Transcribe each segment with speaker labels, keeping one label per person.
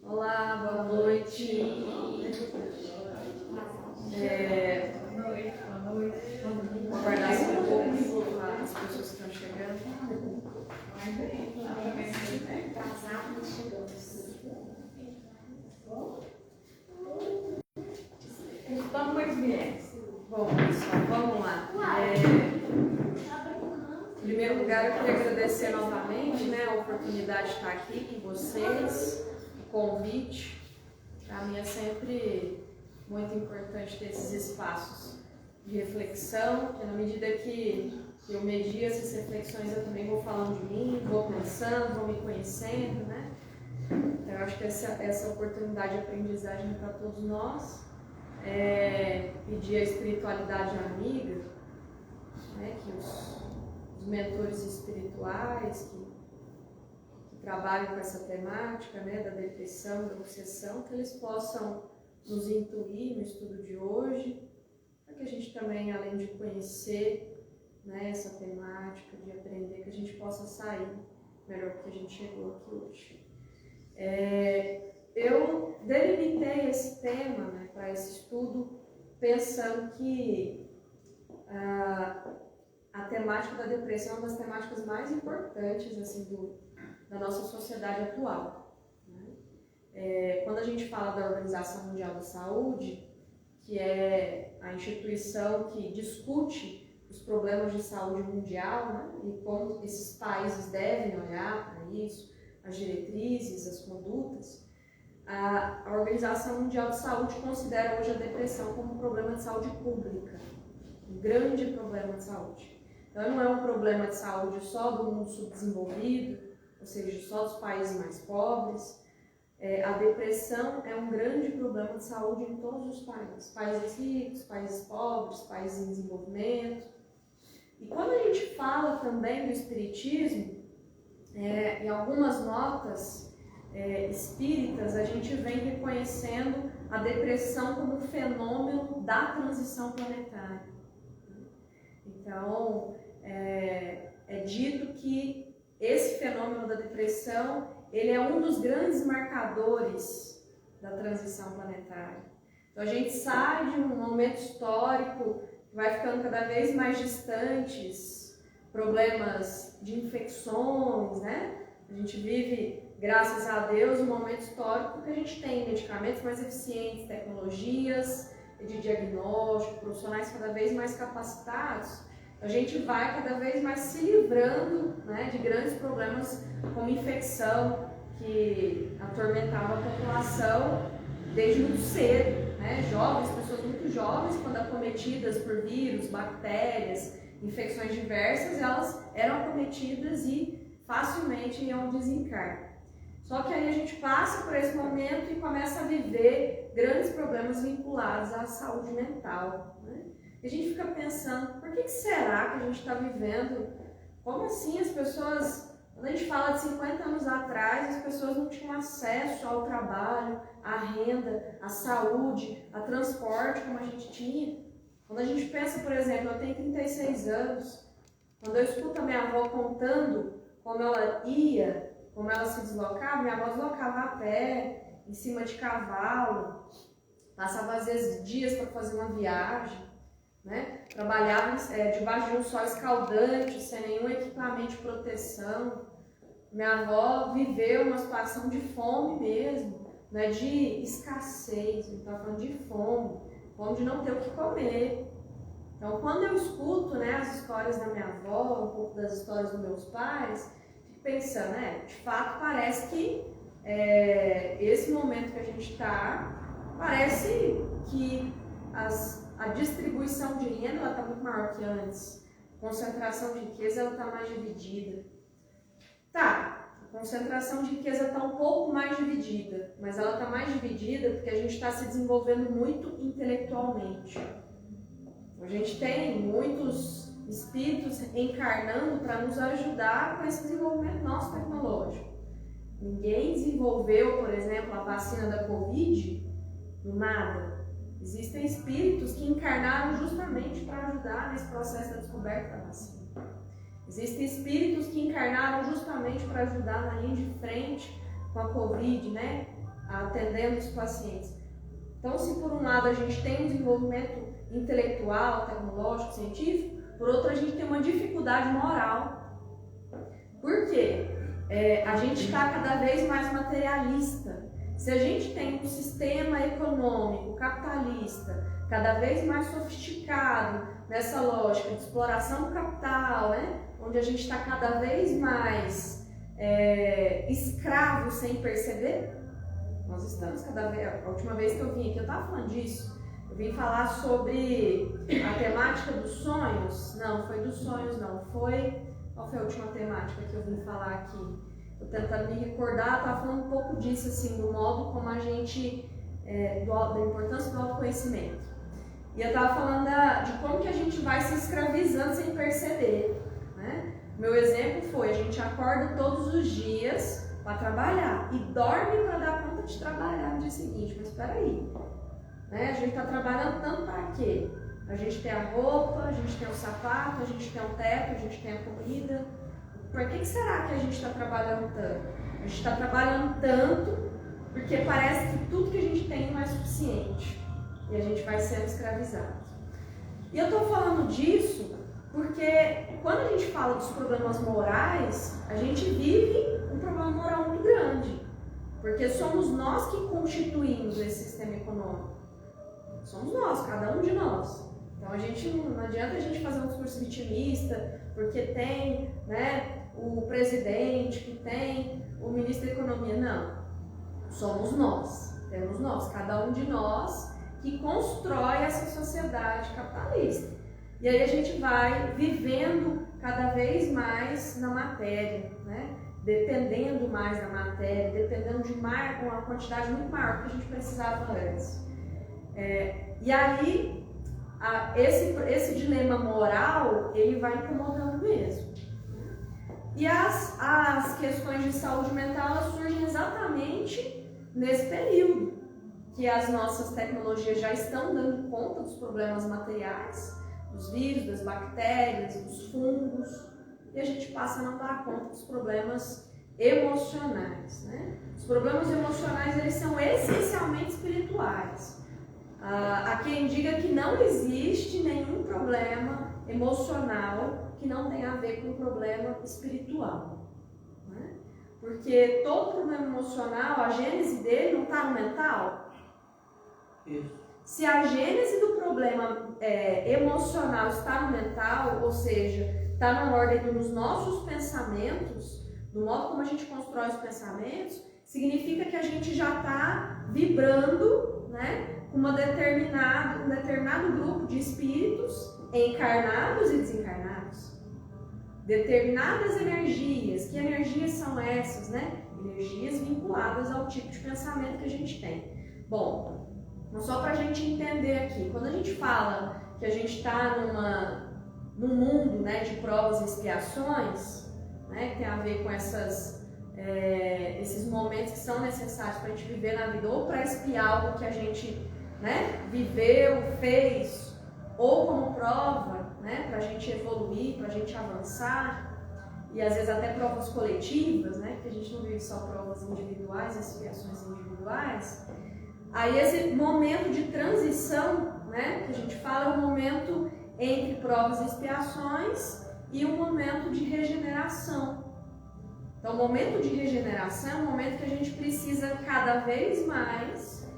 Speaker 1: Olá, boa noite. Vou aguardar só um pouco as pessoas que estão chegando. Bom, pessoal, vamos lá. Em primeiro lugar, eu queria agradecer novamente, a oportunidade de estar aqui com vocês, o convite. Para mim é sempre muito importante ter esses espaços de reflexão, porque na medida que eu medio essas reflexões, eu também vou falando de mim, vou pensando, vou me conhecendo, Então, eu acho que essa oportunidade de aprendizagem é para todos nós. Pedir a espiritualidade amiga, que os mentores espirituais que trabalham com essa temática, da depressão, da obsessão, que eles possam nos intuir no estudo de hoje, para que a gente também, além de conhecer essa temática, de aprender, que a gente possa sair melhor do que a gente chegou aqui hoje. Eu delimitei esse tema para esse estudo pensando que a temática da depressão é uma das temáticas mais importantes da nossa sociedade atual. Quando a gente fala da Organização Mundial da Saúde, que é a instituição que discute os problemas de saúde mundial, e como esses países devem olhar para isso, as diretrizes, as condutas, a Organização Mundial de Saúde considera hoje a depressão como um problema de saúde pública, um grande problema de saúde. Então não é um problema de saúde só do mundo subdesenvolvido, ou seja, só dos países mais pobres. A depressão é um grande problema de saúde em todos os países, países ricos, países pobres, países em desenvolvimento. E quando a gente fala também do espiritismo, em algumas notas espíritas, a gente vem reconhecendo a depressão como um fenômeno da transição planetária. Então, é dito que esse fenômeno da depressão, ele é um dos grandes marcadores da transição planetária. Então, a gente sai de um momento histórico que vai ficando cada vez mais distantes, problemas de infecções, A gente vive, graças a Deus, um momento histórico que a gente tem medicamentos mais eficientes, tecnologias de diagnóstico, profissionais cada vez mais capacitados. A gente vai cada vez mais se livrando de grandes problemas como infecção, que atormentava a população desde muito cedo. Jovens, pessoas muito jovens, quando acometidas por vírus, bactérias, infecções diversas, elas eram acometidas e facilmente iam desencarnar. Só que aí a gente passa por esse momento e começa a viver grandes problemas vinculados à saúde mental. E a gente fica pensando, por que será que a gente está vivendo? Como assim as pessoas, quando a gente fala de 50 anos atrás, as pessoas não tinham acesso ao trabalho, à renda, à saúde, a transporte como a gente tinha? Quando a gente pensa, por exemplo, eu tenho 36 anos, quando eu escuto a minha avó contando como ela ia, como ela se deslocava, minha avó deslocava a pé, em cima de cavalo, passava às vezes dias para fazer uma viagem, Trabalhava debaixo de um sol escaldante, sem nenhum equipamento de proteção. Minha avó viveu uma situação de fome mesmo, não é de escassez, a gente está falando de fome de não ter o que comer. Então, quando eu escuto as histórias da minha avó, um pouco das histórias dos meus pais, fico pensando, de fato parece que esse momento que a gente está, parece que a distribuição de renda está muito maior que antes, a concentração de riqueza está mais dividida. A concentração de riqueza está um pouco mais dividida, mas ela está mais dividida porque a gente está se desenvolvendo muito intelectualmente. A gente tem muitos espíritos encarnando para nos ajudar com esse desenvolvimento nosso tecnológico. Ninguém desenvolveu, por exemplo, a vacina da Covid do nada. Existem espíritos que encarnaram justamente para ajudar nesse processo da descoberta da vacina. Existem espíritos que encarnaram justamente para ajudar na linha de frente com a Covid, atendendo os pacientes. Então, se por um lado a gente tem um desenvolvimento intelectual, tecnológico, científico, por outro a gente tem uma dificuldade moral. Por quê? A gente está cada vez mais materialista. Se a gente tem um sistema econômico capitalista cada vez mais sofisticado nessa lógica de exploração do capital, né? Onde a gente está cada vez mais escravo sem perceber, nós estamos cada vez. A última vez que eu vim aqui eu estava falando disso. Eu vim falar sobre a temática dos sonhos. Não, foi dos sonhos não. Qual foi a última temática que eu vim falar aqui? Estou tentando me recordar, estava falando um pouco disso, assim, do modo como a gente, da importância do autoconhecimento. E eu estava falando de como que a gente vai se escravizando sem perceber, né? Meu exemplo foi, a gente acorda todos os dias para trabalhar e dorme para dar conta de trabalhar no dia seguinte. Mas espera aí, né? A gente está trabalhando tanto para quê? A gente tem a roupa, a gente tem o sapato, a gente tem o teto, a gente tem a comida. Por que será que a gente está trabalhando tanto? A gente está trabalhando tanto porque parece que tudo que a gente tem não é suficiente e a gente vai sendo escravizado. E eu estou falando disso porque quando a gente fala dos problemas morais, a gente vive um problema moral muito grande, porque somos nós que constituímos esse sistema econômico. Somos nós, cada um de nós. Então não adianta a gente fazer um discurso vitimista, porque tem, né, o presidente, que tem o ministro da Economia. Não. Somos nós. Temos nós, cada um de nós, que constrói essa sociedade capitalista. E aí a gente vai vivendo cada vez mais na matéria, né? Dependendo mais da matéria, dependendo de uma quantidade muito maior que a gente precisava antes. E aí, esse dilema moral, ele vai incomodando mesmo. E as questões de saúde mental, elas surgem exatamente nesse período, que as nossas tecnologias já estão dando conta dos problemas materiais, dos vírus, das bactérias, dos fungos, e a gente passa a não dar conta dos problemas emocionais, né? Os problemas emocionais, eles são essencialmente espirituais. Há quem diga que não existe nenhum problema emocional que não tenha a ver com o problema espiritual, né? Porque todo problema emocional, a gênese dele não está no mental? Isso. Se a gênese do problema emocional está no mental, ou seja, está na ordem dos nossos pensamentos, do modo como a gente constrói os pensamentos, significa que a gente já está vibrando, né, com um determinado grupo de espíritos encarnados e desencarnados. Determinadas energias. Que energias são essas, né? Energias vinculadas ao tipo de pensamento que a gente tem. Bom, só para a gente entender aqui, quando a gente fala que a gente está num mundo, né, de provas e expiações, né, que tem a ver com esses momentos que são necessários para a gente viver na vida, ou para expiar algo que a gente, né, viveu, fez, ou como prova, né, para a gente evoluir, para a gente avançar, e às vezes até provas coletivas, né, porque a gente não vive só provas individuais, expiações individuais. Aí esse momento de transição, né, que a gente fala, é um momento entre provas e expiações e um momento de regeneração. Então, o momento de regeneração é um momento que a gente precisa cada vez mais,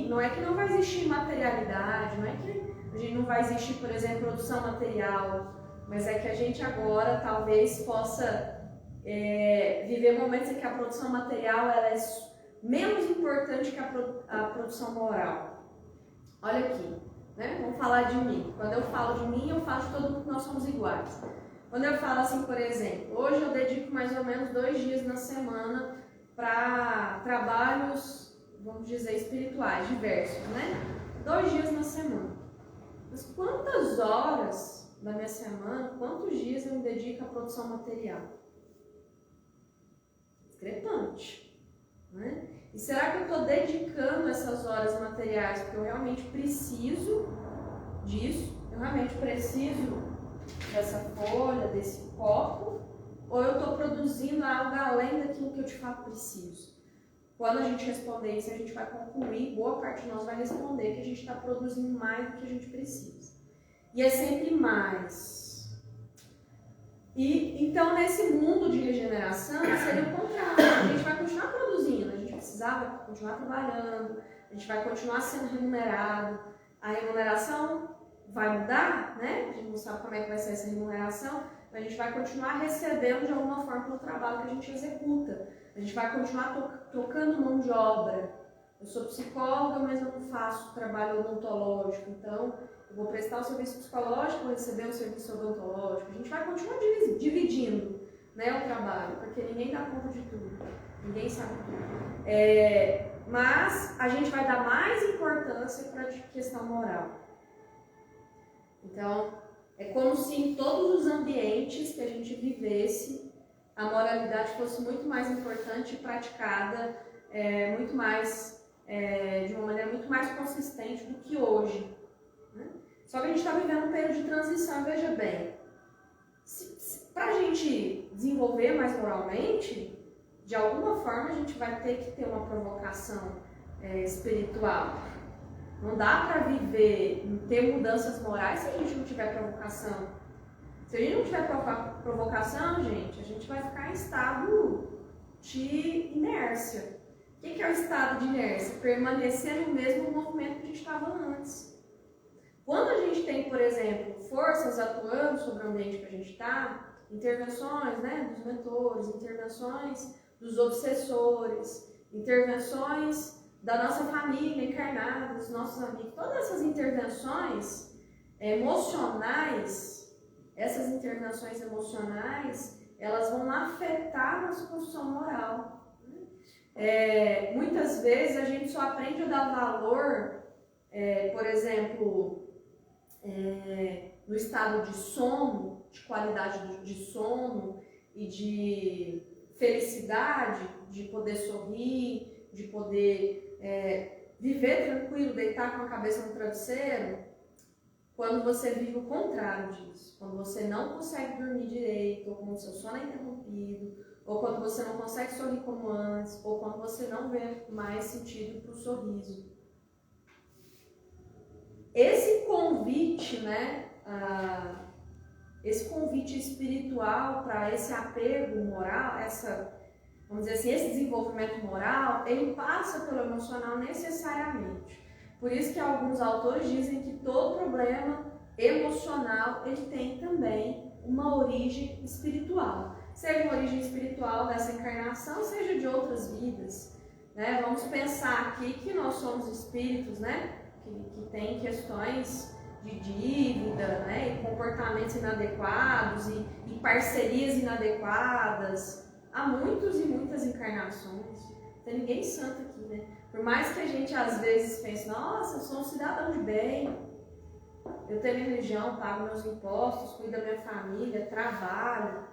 Speaker 1: não é que não vai existir materialidade, não é que a gente não vai existir, por exemplo, produção material, mas é que a gente agora talvez possa viver momentos em que a produção material ela é menos importante que a produção moral. Olha aqui, né? Vamos falar de mim. Quando eu falo de mim, eu falo de todo mundo que nós somos iguais. Quando eu falo assim, por exemplo, hoje eu dedico mais ou menos 2 dias na semana para trabalhos, vamos dizer, espirituais, diversos, né? 2 dias na semana. Mas quantas horas da minha semana, quantos dias eu me dedico à produção material? Discrepante. Né? E será que eu estou dedicando essas horas materiais porque eu realmente preciso disso? Eu realmente preciso dessa folha, desse copo? Ou eu estou produzindo algo além daquilo que eu de fato preciso? quando a gente responder isso, a gente vai concluir, boa parte de nós vai responder que a gente está produzindo mais do que a gente precisa. E é sempre mais. E então, nesse mundo de regeneração, seria o contrário. A gente vai continuar produzindo, a gente precisava continuar trabalhando, a gente vai continuar sendo remunerado. A remuneração vai mudar, né? A gente não sabe como é que vai ser essa remuneração, mas a gente vai continuar recebendo de alguma forma pelo trabalho que a gente executa. A gente vai continuar tocando mão de obra. Eu sou psicóloga, mas eu não faço trabalho odontológico, então eu vou prestar o serviço psicológico, vou receber o serviço odontológico. A gente vai continuar dividindo, né, o trabalho, porque ninguém dá conta de tudo, ninguém sabe tudo. Mas a gente vai dar mais importância para a questão moral. Então, é como se em todos os ambientes que a gente vivesse, a moralidade fosse muito mais importante e praticada muito mais, de uma maneira muito mais consistente do que hoje. Né? Só que a gente está vivendo um período de transição, veja bem, para a gente desenvolver mais moralmente, de alguma forma a gente vai ter que ter uma provocação espiritual. Não dá para viver, ter mudanças morais se a gente não tiver provocação. Se a gente não tiver provocação, gente, a gente vai ficar em estado de inércia. O que é o estado de inércia? Permanecer no mesmo movimento que a gente estava antes. Quando a gente tem, por exemplo, forças atuando sobre o ambiente que a gente está, intervenções, né, dos mentores, intervenções dos obsessores, intervenções da nossa família encarnada, dos nossos amigos, todas essas intervenções emocionais, elas vão afetar a nossa construção moral. Muitas vezes a gente só aprende a dar valor, por exemplo, no estado de sono, de qualidade de sono e de felicidade, de poder sorrir, de poder viver tranquilo, deitar com a cabeça no travesseiro, quando você vive o contrário disso, quando você não consegue dormir direito, ou quando o seu sono é interrompido, ou quando você não consegue sorrir como antes, ou quando você não vê mais sentido para o sorriso. Esse convite, né, esse convite espiritual para esse apego moral, vamos dizer assim, esse desenvolvimento moral, ele passa pelo emocional necessariamente. Por isso que alguns autores dizem que todo problema emocional, ele tem também uma origem espiritual. Seja uma origem espiritual dessa encarnação, seja de outras vidas. Né? Vamos pensar aqui que nós somos espíritos, né? que têm questões de dívida, né? E comportamentos inadequados e parcerias inadequadas há muitas e muitas encarnações. Não tem ninguém santo aqui, né? Por mais que a gente às vezes pense, nossa, eu sou um cidadão de bem, eu tenho minha religião, pago meus impostos, cuido da minha família, trabalho.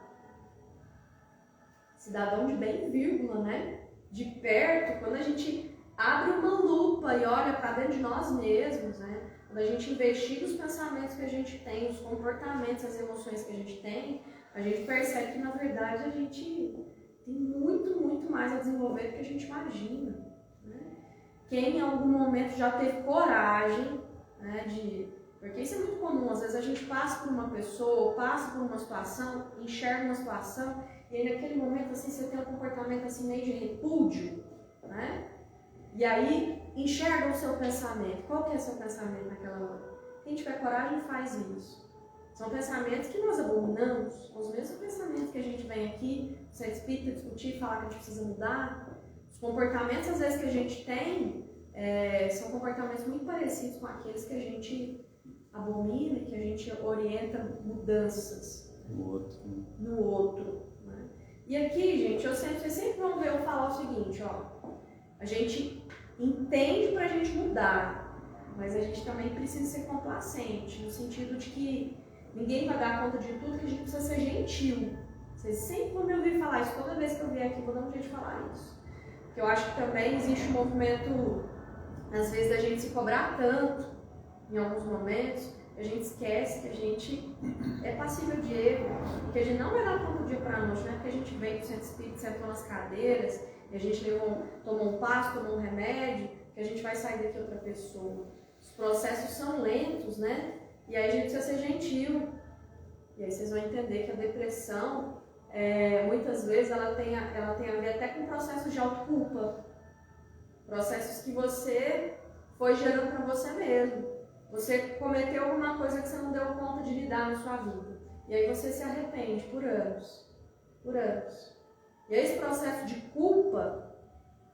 Speaker 1: Cidadão de bem, vírgula, né? De perto, quando a gente abre uma lupa e olha para dentro de nós mesmos, né? Quando a gente investiga os pensamentos que a gente tem, os comportamentos, as emoções que a gente tem, a gente percebe que, na verdade, a gente tem muito, muito mais a desenvolver do que a gente imagina. Né? Quem em algum momento já teve coragem, né, porque isso é muito comum, às vezes a gente passa por uma pessoa, passa por uma situação, enxerga uma situação, e aí naquele momento assim, você tem um comportamento assim, meio de repúdio, né? E aí enxerga o seu pensamento. Qual que é o seu pensamento naquela hora? Quem tiver coragem faz isso. São pensamentos que nós abominamos, os mesmos pensamentos que a gente vem aqui, o centro espírita, discutir, falar que a gente precisa mudar. Os comportamentos, às vezes, que a gente tem, são comportamentos muito parecidos com aqueles que a gente abomina, que a gente orienta mudanças no outro. Né? E aqui, gente, vocês sempre vão ver eu falar o seguinte, ó, a gente entende pra gente mudar, mas a gente também precisa ser complacente, no sentido de que ninguém vai dar conta de tudo, que a gente precisa ser gentil. Vocês sempre vão me ouvir falar isso, toda vez que eu vier aqui eu vou dar um jeito de falar isso. Porque eu acho que também existe um movimento, às vezes, da gente se cobrar tanto, em alguns momentos, a gente esquece que a gente é passível de erro, que a gente não vai dar conta do dia para a noite, não é porque a gente veio do centro espírita, sentou nas cadeiras, e que a gente tomou um passo, tomou um remédio, que a gente vai sair daqui outra pessoa. Os processos são lentos, né? E aí a gente precisa ser gentil. E aí vocês vão entender que a depressão, muitas vezes, ela tem a ver até com processos de autoculpa. Processos que você foi gerando para você mesmo. Você cometeu alguma coisa que você não deu conta de lidar na sua vida. E aí você se arrepende por anos. Por anos. E esse processo de culpa,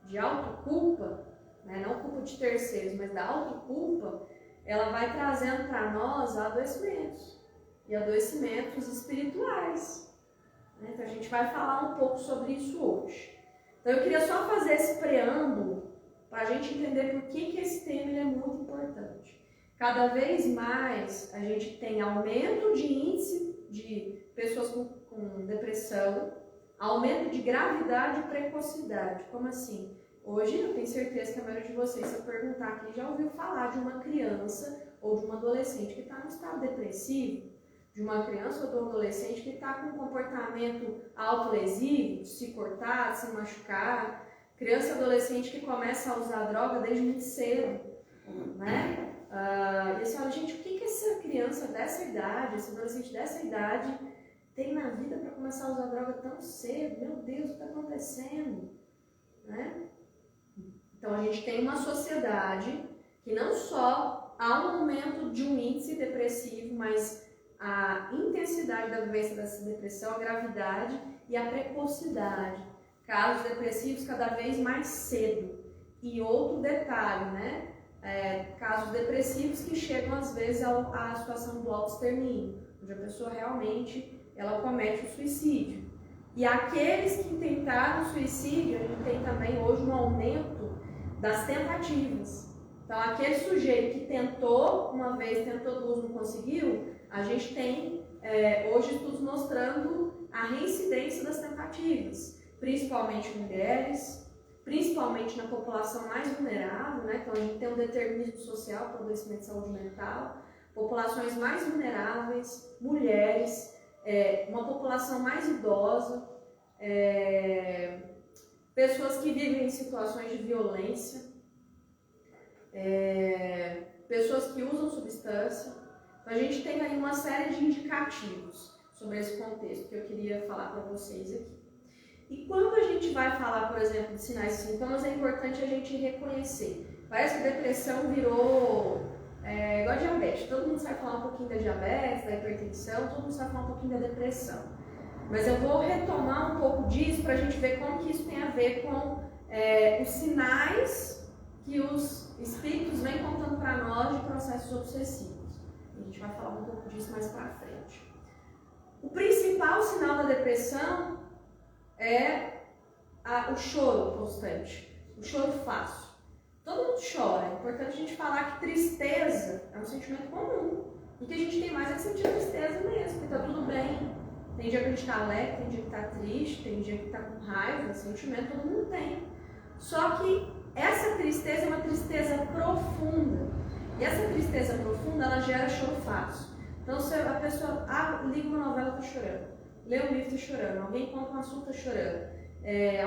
Speaker 1: de autoculpa, né, não culpa de terceiros, mas da autoculpa, ela vai trazendo para nós adoecimentos. E adoecimentos espirituais. Né? Então a gente vai falar um pouco sobre isso hoje. Então eu queria só fazer esse preâmbulo para a gente entender por que esse tema ele é muito importante. Cada vez mais a gente tem aumento de índice de pessoas com depressão, aumento de gravidade e precocidade. Como assim? Hoje eu tenho certeza que a maioria de vocês, se eu perguntar aqui, já ouviu falar de uma criança ou de um adolescente que está no estado depressivo, de uma criança ou de um adolescente que está com um comportamento autolesivo, de se cortar, de se machucar, criança e adolescente que começa a usar droga desde muito cedo, né? E você fala, gente, o que essa criança dessa idade, esse adolescente dessa idade tem na vida para começar a usar droga tão cedo? Meu Deus, o que está acontecendo? Né? Então a gente tem uma sociedade que não só há um aumento de um índice depressivo, mas a intensidade da vivência dessa depressão, a gravidade e a precocidade. Casos depressivos cada vez mais cedo. E outro detalhe, né? Casos depressivos que chegam às vezes à situação do autoextermínio, onde a pessoa realmente ela comete o suicídio. E aqueles que tentaram o suicídio, a gente tem também hoje um aumento das tentativas. Então aquele sujeito que tentou uma vez, tentou duas, não conseguiu, a gente tem hoje estudos mostrando a reincidência das tentativas, principalmente mulheres, principalmente na população mais vulnerável, né? Então a gente tem um determinismo social para o adoecimento de saúde mental, populações mais vulneráveis, mulheres, uma população mais idosa, pessoas que vivem em situações de violência, pessoas que usam substância. Então a gente tem aí uma série de indicativos sobre esse contexto que eu queria falar para vocês aqui. E quando a gente vai falar, por exemplo, de sinais e sintomas, é importante a gente reconhecer. Parece que a depressão virou igual a diabetes. Todo mundo sabe falar um pouquinho da diabetes, da hipertensão, todo mundo sabe falar um pouquinho da depressão. Mas eu vou retomar um pouco disso para a gente ver como que isso tem a ver com os sinais que os espíritos vêm contando para nós de processos obsessivos. A gente vai falar um pouco disso mais para frente. O principal sinal da depressão é o choro constante, o choro fácil. Todo mundo chora, é importante a gente falar que tristeza é um sentimento comum. E que a gente tem mais é que sentir tristeza mesmo, que tá tudo bem. Tem dia que a gente tá alegre, tem dia que tá triste, tem dia que tá com raiva, sentimento todo mundo tem. Só que essa tristeza é uma tristeza profunda. E essa tristeza profunda, ela gera choro fácil. Então se a pessoa liga uma novela, tá chorando. Lê um livro, tá chorando. Alguém conta um assunto, tá chorando.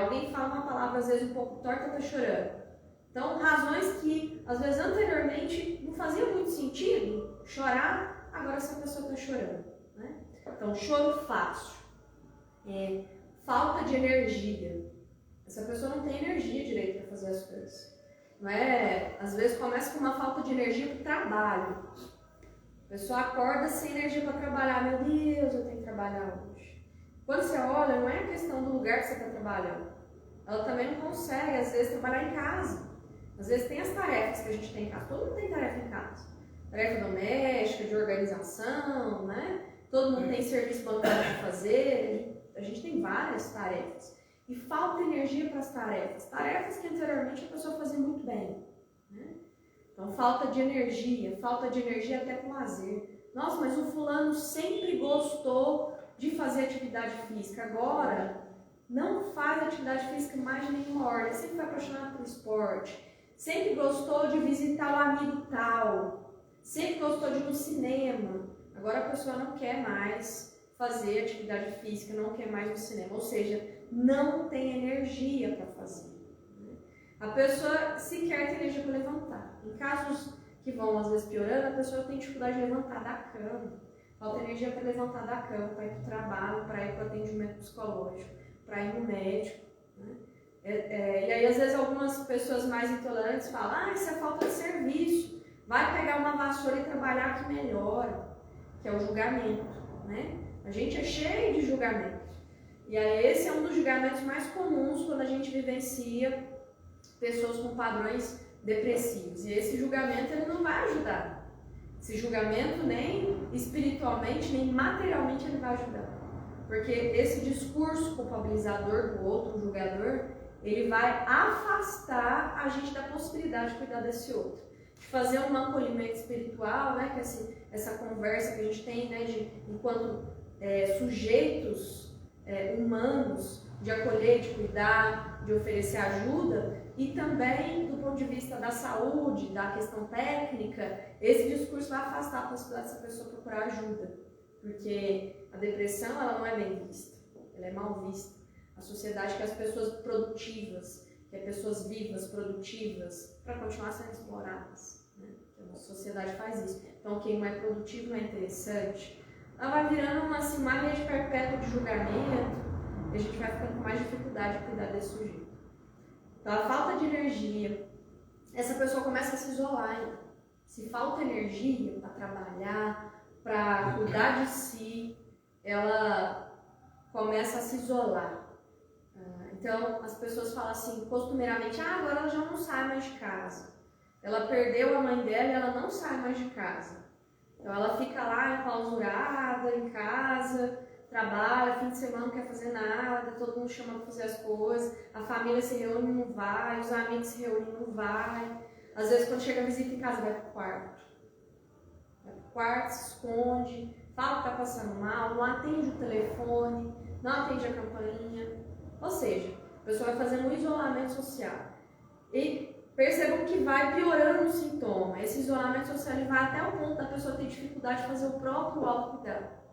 Speaker 1: Alguém fala uma palavra, às vezes, um pouco torta, tá chorando. Então, razões que, às vezes, anteriormente não faziam muito sentido chorar, agora essa pessoa está chorando. Né? Então, choro fácil. Falta de energia. Essa pessoa não tem energia direito para fazer as coisas. Não é? Às vezes, começa com uma falta de energia para o trabalho. A pessoa acorda sem energia para trabalhar. Meu Deus, eu tenho que trabalhar hoje. Quando você olha, não é a questão do lugar que você está trabalhando. Ela também não consegue, às vezes, trabalhar em casa. Às vezes tem as tarefas que a gente tem em casa. Todo mundo tem tarefa em casa. Tarefa doméstica, de organização, né? Todo mundo tem serviço bancário para fazer. A gente tem várias tarefas. E falta energia para as tarefas. Tarefas que anteriormente a pessoa fazia muito bem. Né? Então, falta de energia até com lazer. Nossa, mas o fulano sempre gostou de fazer atividade física. Agora, não faz atividade física mais de nenhuma hora. Ele sempre foi apaixonado pelo esporte. Sempre gostou de visitar o amigo tal. Sempre gostou de ir no cinema. Agora a pessoa não quer mais fazer atividade física, não quer mais ir no cinema. Ou seja, não tem energia para fazer. fazer. Né? A pessoa sequer tem energia para levantar. Em casos que vão às vezes piorando, a pessoa tem dificuldade de levantar da cama. Falta energia para levantar da cama, para ir para o trabalho, para ir para o atendimento psicológico, para ir no médico. Né? E aí, às vezes, algumas pessoas mais intolerantes falam: isso é falta de serviço, vai pegar uma vassoura e trabalhar que melhora, que é o julgamento. Né? A gente é cheio de julgamento. E aí, esse é um dos julgamentos mais comuns quando a gente vivencia pessoas com padrões depressivos. E esse julgamento ele não vai ajudar. Esse julgamento nem espiritualmente, nem materialmente ele vai ajudar. Porque esse discurso culpabilizador do outro, o julgador, ele vai afastar a gente da possibilidade de cuidar desse outro. De fazer um acolhimento espiritual, né, que essa conversa que a gente tem, né, enquanto sujeitos humanos, de acolher, de cuidar, de oferecer ajuda, e também do ponto de vista da saúde, da questão técnica, esse discurso vai afastar a possibilidade dessa pessoa procurar ajuda, porque a depressão ela não é bem vista, ela é mal vista. A sociedade quer as pessoas produtivas, quer pessoas vivas, produtivas, para continuar sendo exploradas. Né? A nossa sociedade faz isso. Então quem não é produtivo não é interessante. Ela vai virando uma rede perpétua de julgamento, e a gente vai ficando com mais dificuldade de cuidar desse sujeito. Então, a falta de energia, essa pessoa começa a se isolar. Se falta energia para trabalhar, para cuidar de si, ela começa a se isolar. Então, as pessoas falam assim, costumeiramente, agora ela já não sai mais de casa. Ela perdeu a mãe dela e ela não sai mais de casa. Então, ela fica lá enclausurada em casa, trabalha, fim de semana não quer fazer nada, todo mundo chama para fazer as coisas, a família se reúne e não vai, os amigos se reúnem e não vai. Às vezes quando chega a visita em casa vai pro quarto. Vai pro quarto, se esconde, fala que tá passando mal, não atende o telefone, não atende a campainha. Ou seja, a pessoa vai fazendo um isolamento social. E percebam que vai piorando o sintoma. Esse isolamento social ele vai até o ponto da pessoa ter dificuldade de fazer o próprio autocuidado.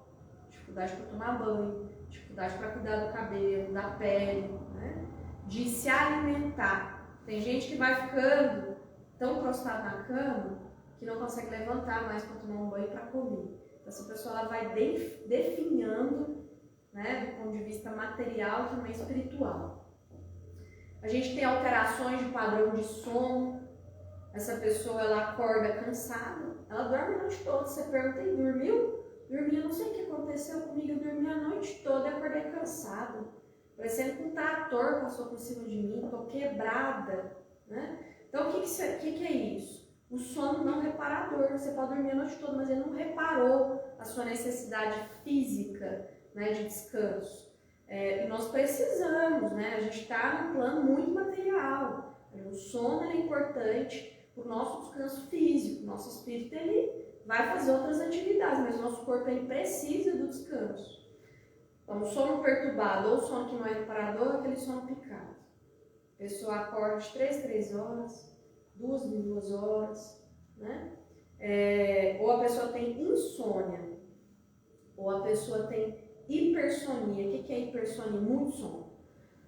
Speaker 1: Dificuldade para tomar banho, dificuldade para cuidar do cabelo, da pele, né? De se alimentar. Tem gente que vai ficando tão prostrada na cama que não consegue levantar mais para tomar um banho e para comer. Então, essa pessoa ela vai definhando, né, do ponto de vista material e também espiritual. A gente tem alterações de padrão de sono. Essa pessoa ela acorda cansada, ela dorme a noite toda. Você pergunta, e dormiu? Dormi, eu não sei o que aconteceu comigo, eu dormi a noite toda e acordei cansada. Parecendo que um trator passou por cima de mim, estou quebrada. Né? Então, o que é isso? O sono não reparador. Você pode dormir a noite toda, mas ele não reparou a sua necessidade física, né, de descanso. E nós precisamos, né? A gente está num plano muito material. O sono é importante para o nosso descanso físico. O nosso espírito ele vai fazer outras atividades, mas o nosso corpo ele precisa do descanso. Então, o sono perturbado ou sono que não é reparador é aquele sono picado. A pessoa acorda de 3 em 3 horas, 2 em 2 horas, né? Ou a pessoa tem insônia, ou a pessoa tem hipersonia. O que é hipersonia? Muito sono.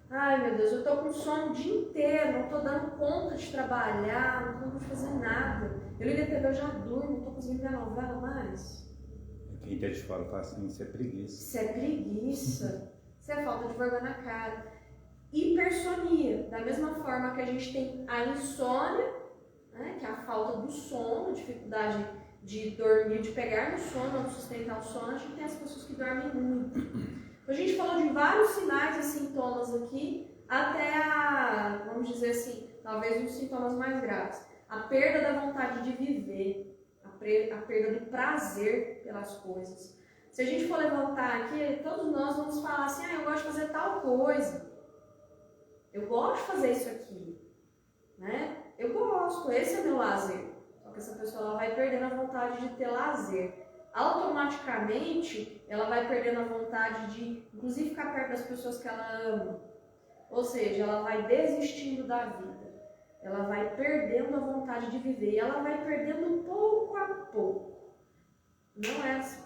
Speaker 1: Ai meu Deus, eu tô com sono o dia inteiro, não tô dando conta de trabalhar, não tô dando conta de fazer nada. Eu ligo a TV, eu já durmo, não tô conseguindo ver a novela mais.
Speaker 2: Quem tá de fora fala assim, isso é preguiça.
Speaker 1: Isso é preguiça, isso é falta de vergonha na cara. Hipersonia, da mesma forma que a gente tem a insônia, né, que é a falta do sono, dificuldade de dormir, de pegar no sono, não sustentar o sono, a gente tem as pessoas que dormem muito. A gente falou de vários sinais e sintomas aqui, até vamos dizer assim, talvez os sintomas mais graves. A perda da vontade de viver, a perda do prazer pelas coisas. Se a gente for levantar aqui, todos nós vamos falar assim, eu gosto de fazer tal coisa. Eu gosto de fazer isso aqui. Né? Eu gosto, esse é meu lazer. Só que essa pessoa ela vai perdendo a vontade de ter lazer. Automaticamente, ela vai perdendo a vontade de, inclusive, ficar perto das pessoas que ela ama. Ou seja, ela vai desistindo da vida. Ela vai perdendo a vontade de viver. E ela vai perdendo pouco a pouco. Não é assim.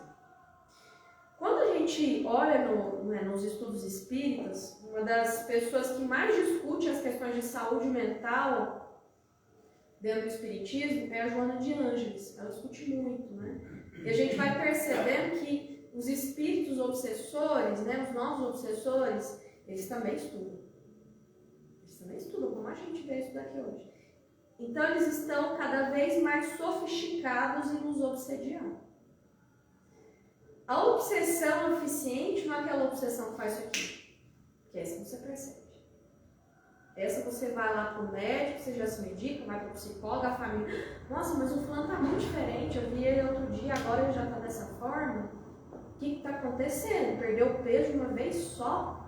Speaker 1: Quando a gente gente olha nos estudos espíritas, uma das pessoas que mais discute as questões de saúde mental dentro do espiritismo é a Joana de Ângeles. Ela discute muito, né? E a gente vai percebendo que os espíritos obsessores, né, os nossos obsessores, eles também estudam. Eles também estudam, como a gente vê isso daqui hoje. Então, eles estão cada vez mais sofisticados em nos obsediar. A obsessão eficiente não é aquela obsessão que faz isso aqui, que é essa que você percebe. Essa você vai lá para o médico, você já se medica, vai para o psicólogo, a família. Nossa, mas o fulano está muito diferente, eu vi ele outro dia, agora ele já está dessa forma. O que está acontecendo? Perdeu o peso de uma vez só?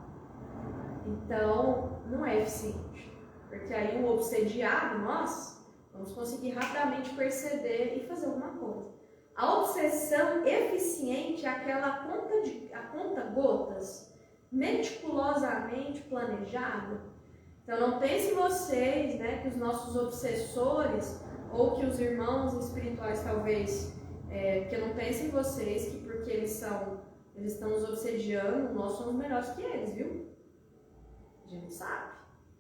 Speaker 1: Então, não é eficiente. Porque aí o obsediado, nós, vamos conseguir rapidamente perceber e fazer alguma coisa. A obsessão eficiente é aquela a conta gotas, meticulosamente planejada. Então não pensem vocês, né, que os nossos obsessores, ou que os irmãos espirituais talvez, que não pensem vocês que porque eles estão nos obsediando, nós somos melhores que eles, viu? A gente não sabe,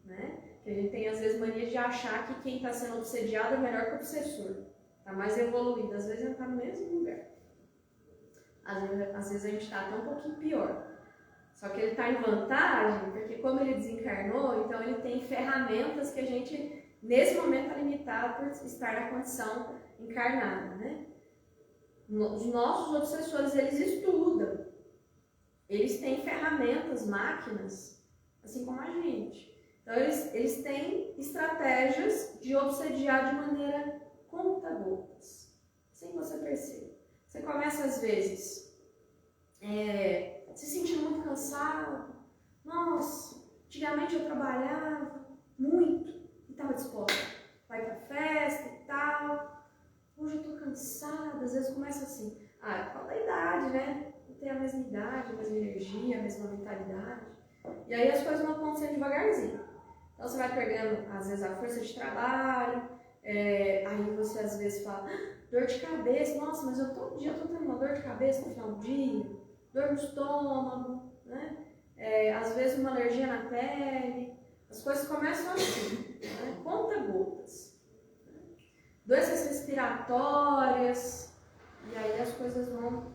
Speaker 1: né? Que a gente tem às vezes mania de achar que quem está sendo obsediado é melhor que o obsessor. Está mais evoluído, às vezes ele está no mesmo lugar. Às vezes a gente está até um pouquinho pior. Só que ele está em vantagem, porque como ele desencarnou, então ele tem ferramentas que a gente, nesse momento, está limitado por estar na condição encarnada, né? Os nossos obsessores, eles estudam. Eles têm ferramentas, máquinas, assim como a gente. Então, eles têm estratégias de obsediar de maneira conta-gotas, sem que você perceba. Você começa, às vezes, se sentindo muito cansado. Nossa, antigamente eu trabalhava muito e estava disposta. Vai pra festa e tal. Hoje eu tô cansada. Às vezes começa assim. Ah, por causa da idade, né? Não tem a mesma idade, a mesma energia, a mesma mentalidade. E aí as coisas vão acontecendo devagarzinho. Então você vai perdendo, às vezes, a força de trabalho. Aí você às vezes fala, dor de cabeça. Nossa, mas todo dia eu tô tendo uma dor de cabeça no final do dia. Dor no estômago, né? Às vezes uma alergia na pele. As coisas começam assim, né? Conta-gotas. Doenças respiratórias. E aí as coisas vão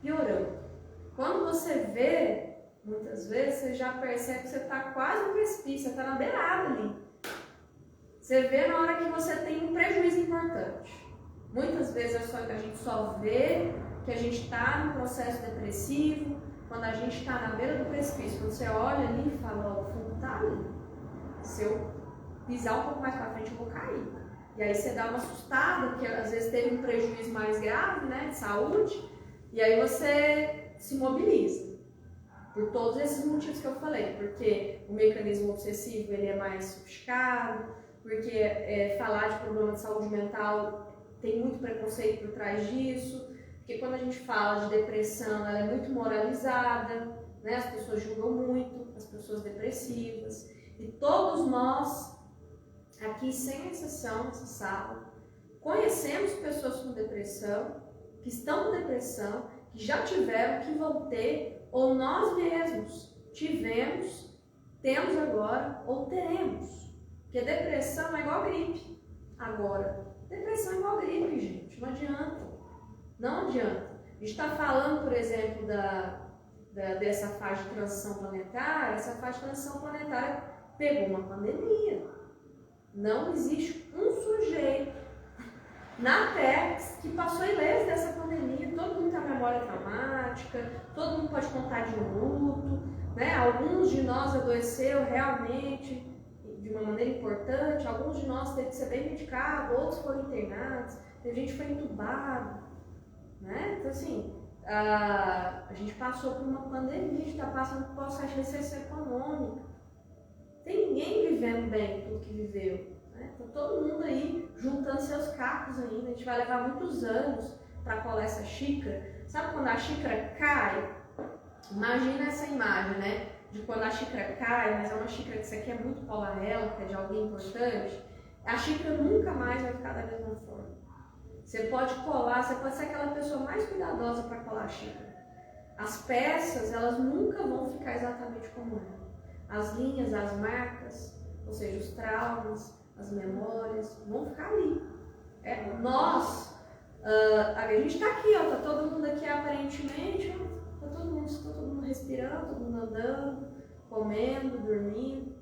Speaker 1: piorando. Quando você vê, muitas vezes você já percebe que você está quase no precipício, você está na beirada ali. Você vê na hora que você tem um prejuízo importante. Muitas vezes a gente só vê que a gente está no processo depressivo, quando a gente está na beira do precipício. Quando você olha ali e fala, ó, o fundo está ali. Se eu pisar um pouco mais para frente, eu vou cair. E aí você dá uma assustada, porque às vezes teve um prejuízo mais grave, né, de saúde, e aí você se mobiliza. Por todos esses motivos que eu falei. Porque o mecanismo obsessivo ele é mais sofisticado, porque falar de problema de saúde mental tem muito preconceito por trás disso. Porque quando a gente fala de depressão, ela é muito moralizada, né? As pessoas julgam muito as pessoas depressivas. E todos nós, aqui sem exceção, nessa sala, conhecemos pessoas com depressão, que estão com depressão, que já tiveram, que vão ter, ou nós mesmos tivemos, temos agora, ou teremos. Porque depressão é igual gripe. Agora, depressão é igual gripe, gente, não adianta. Não adianta. A gente está falando, por exemplo, dessa fase de transição planetária. Essa fase de transição planetária pegou uma pandemia. Não existe um sujeito na Terra que passou ileso dessa pandemia. Todo mundo tem memória traumática, todo mundo pode contar de luto, né? Alguns de nós adoeceram realmente de uma maneira importante, alguns de nós teve que ser bem medicados, outros foram internados, teve gente que foi entubada. Né? Então, assim, a gente passou por uma pandemia, a gente está passando por um processo de recessão econômica. Tem ninguém vivendo bem tudo que viveu. Né? Então, todo mundo aí juntando seus cacos ainda. A gente vai levar muitos anos para colar essa xícara. Sabe quando a xícara cai? Imagina essa imagem, né? De quando a xícara cai, mas é uma xícara que você quer muito colar ela, que é de alguém importante. A xícara nunca mais vai ficar da mesma forma. Você pode colar, você pode ser aquela pessoa mais cuidadosa para colar a xícara. as peças, elas nunca vão ficar exatamente como eram. As linhas, as marcas, ou seja, os traumas, as memórias, vão ficar ali. Nós, a gente está aqui, ó, tá todo mundo aqui aparentemente, tá todo mundo respirando, todo mundo andando, comendo, dormindo.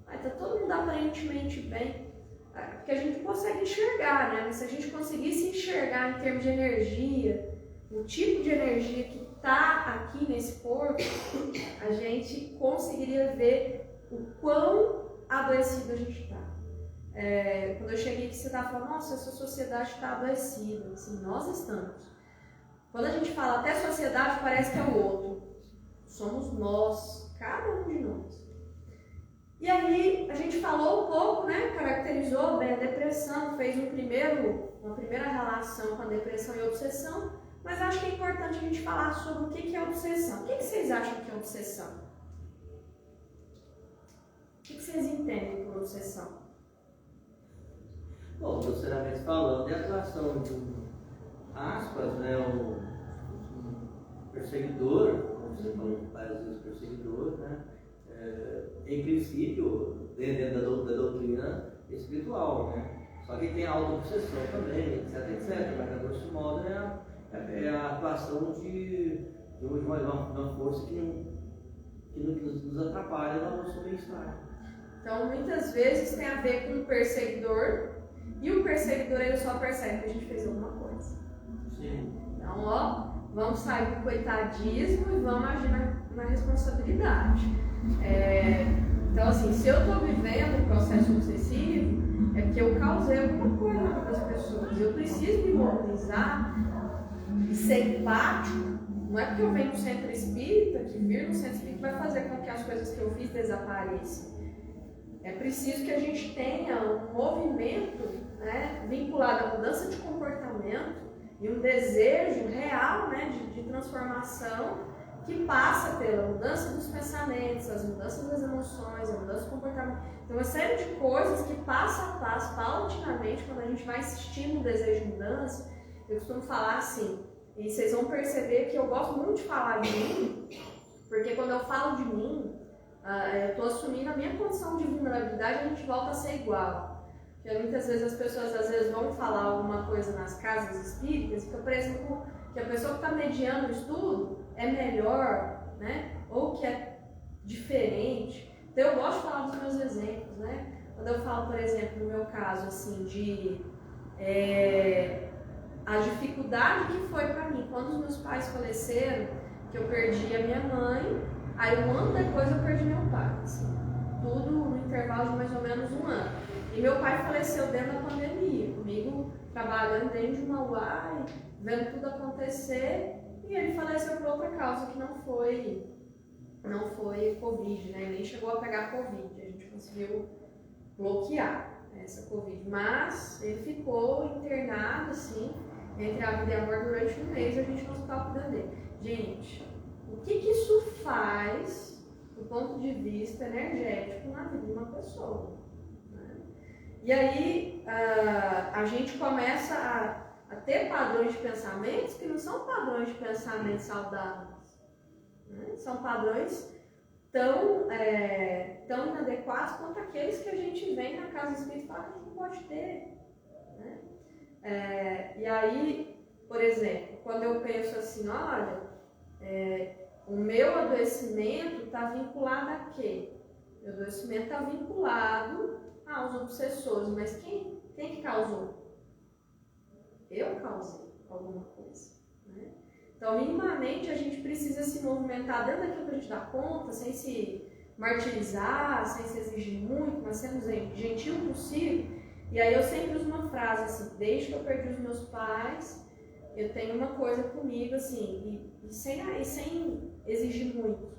Speaker 1: Tá todo mundo aparentemente bem, porque a gente consegue enxergar, né? Mas se a gente conseguisse enxergar em termos de energia, o tipo de energia que está aqui nesse corpo, a gente conseguiria ver o quão adoecido a gente está. Quando eu cheguei aqui, você estava falando, nossa, essa sociedade está adoecida. Assim, nós estamos. Quando a gente fala até sociedade, parece que é o outro. Somos nós, cada um de nós. E aí, a gente falou um pouco, né? Caracterizou bem a depressão, fez uma primeira relação com a depressão e a obsessão, mas acho que é importante a gente falar sobre o que é obsessão. O que vocês acham que é obsessão? O que vocês entendem por obsessão?
Speaker 3: Bom, grosseiramente falando, é a atuação de aspas, né, um perseguidor, como você falou várias vezes, perseguidor, né, em princípio, dentro da doutrina espiritual, né, só que tem a auto-obsessão também, etc, mas a grosso modo é a atuação de uma força que nos atrapalha no nosso bem-estar.
Speaker 1: Então, muitas vezes tem a ver com o perseguidor, e o perseguidor ele só percebe que a gente fez alguma coisa.
Speaker 3: Sim.
Speaker 1: Então, vamos sair do coitadismo e vamos agir na responsabilidade. Então, assim, se eu estou vivendo um processo obsessivo, é porque eu causei alguma coisa na vida das pessoas. Eu preciso me mobilizar e ser empático. Não é porque eu venho do centro espírita, que vir no centro espírita vai fazer com que as coisas que eu fiz desapareçam. É preciso que a gente tenha um movimento, né, vinculado à mudança de comportamento e um desejo real, né, de transformação que passa pela mudança dos pensamentos, as mudanças das emoções, a mudança do comportamento. Então, uma série de coisas que passo a passo, paulatinamente, quando a gente vai insistindo no desejo de mudança, eu costumo falar assim, e vocês vão perceber que eu gosto muito de falar de mim, porque quando eu falo de mim, eu estou assumindo a minha condição de vulnerabilidade, a gente volta a ser igual. Porque muitas vezes as pessoas vão falar alguma coisa nas casas espíritas, fica parecendo que a pessoa que está mediando o estudo é melhor, né? Ou que é diferente. Então eu gosto de falar dos meus exemplos, né? Quando eu falo, por exemplo, no meu caso, assim, de a dificuldade que foi para mim, quando os meus pais faleceram, que eu perdi a minha mãe, aí um ano depois eu perdi meu pai, assim, tudo no intervalo de mais ou menos um ano. E meu pai faleceu dentro da pandemia, comigo trabalhando dentro de uma UAI, vendo tudo acontecer, e ele faleceu por outra causa que não foi Covid, né? Nem chegou a pegar Covid, a gente conseguiu bloquear essa Covid, mas ele ficou internado, assim, entre a vida e a morte durante um mês, a gente não estava cuidando dele. Gente, o que isso faz do ponto de vista energético na vida de uma pessoa? Né? E aí a gente começa a ter padrões de pensamentos que não são padrões de pensamento saudáveis. Né? São padrões tão inadequados quanto aqueles que a gente vem na casa espírita e fala que a gente não pode ter. Né? E aí, por exemplo, quando eu penso assim, olha, o meu adoecimento está vinculado a quê? Meu adoecimento está vinculado aos obsessores, mas quem que causou? Eu causei alguma coisa. Né? Então, minimamente, a gente precisa se movimentar dentro daquilo que a gente dá conta, sem se martirizar, sem se exigir muito, mas sendo gentil possível. E aí eu sempre uso uma frase assim, desde que eu perdi os meus pais, eu tenho uma coisa comigo, assim, e sem exigir muito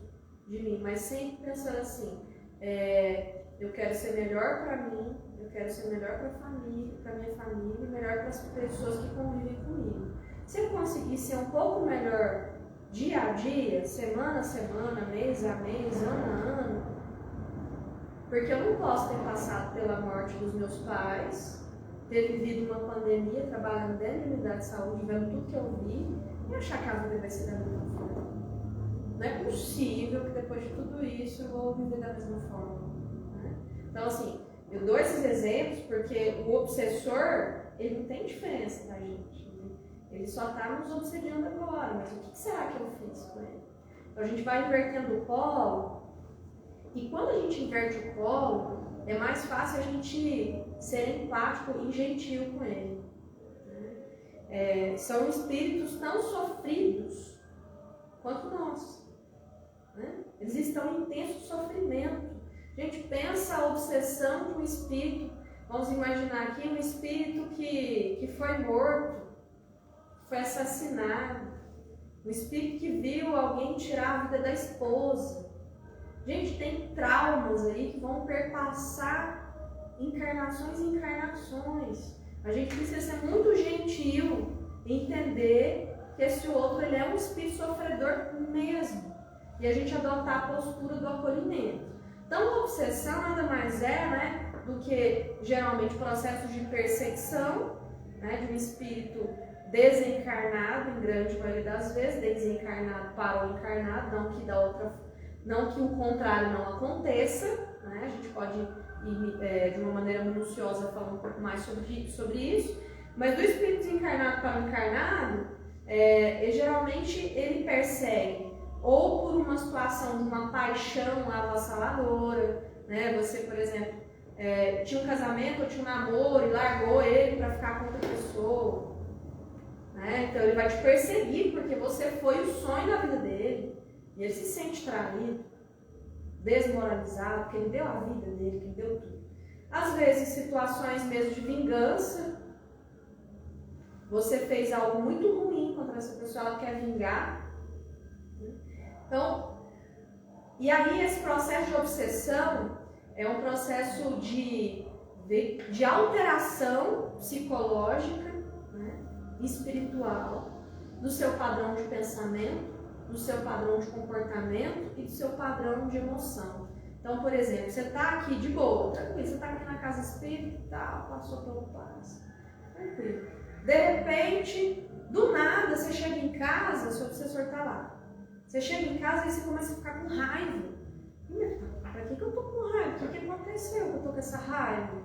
Speaker 1: de mim, mas sempre pensando assim, eu quero ser melhor para mim, eu quero ser melhor para minha família, e melhor para as pessoas que convivem comigo. Se eu conseguir ser um pouco melhor dia a dia, semana a semana, mês a mês, ano a ano, porque eu não posso ter passado pela morte dos meus pais, ter vivido uma pandemia, trabalhando dentro da unidade de saúde, vendo tudo que eu vi, e achar que a vida vai ser da mesma forma. não é possível que depois de tudo isso eu vou viver da mesma forma. Né? Então, assim, eu dou esses exemplos porque o obsessor, ele não tem diferença da gente. Né? Ele só está nos obsediando agora, mas o que será que eu fiz com ele? Então, a gente vai invertendo o polo, e quando a gente inverte o polo, é mais fácil a gente ser empático e gentil com ele. Né? São espíritos tão sofridos quanto nós. Né? Eles estão em intenso sofrimento. A gente pensa a obsessão de um espírito, vamos imaginar aqui um espírito que foi morto, foi assassinado, um espírito que viu alguém tirar a vida da esposa. Gente, tem traumas aí que vão perpassar encarnações e encarnações. A gente precisa ser muito gentil e entender que esse outro ele é um espírito sofredor mesmo. E a gente adotar a postura do acolhimento. Então, a obsessão nada mais é, né, do que geralmente processos de perseguição, né, de um espírito desencarnado, em grande maioria das vezes, desencarnado para o encarnado, não que o contrário não aconteça, né? A gente pode ir de uma maneira minuciosa falar um pouco mais sobre isso, mas do espírito desencarnado para o encarnado, geralmente ele persegue ou por uma situação de uma paixão avassaladora, né? Você, por exemplo, tinha um casamento ou tinha um namoro e largou ele para ficar com outra pessoa, né? Então ele vai te perseguir porque você foi o sonho da vida dele e ele se sente traído, desmoralizado, porque ele deu a vida dele, que ele deu tudo. Às vezes situações mesmo de vingança, você fez algo muito ruim contra essa pessoa, ela quer vingar. Então, e aí esse processo de obsessão é um processo de alteração psicológica, né, espiritual, do seu padrão de pensamento, do seu padrão de comportamento e do seu padrão de emoção. Então, por exemplo, você está aqui de boa, tranquilo, você está aqui na casa espírita e tal, passou pelo passo, tranquilo. De repente, do nada, você chega em casa, seu obsessor está lá. Você chega em casa e você começa a ficar com raiva. Pra que eu tô com raiva? O que aconteceu que eu tô com essa raiva?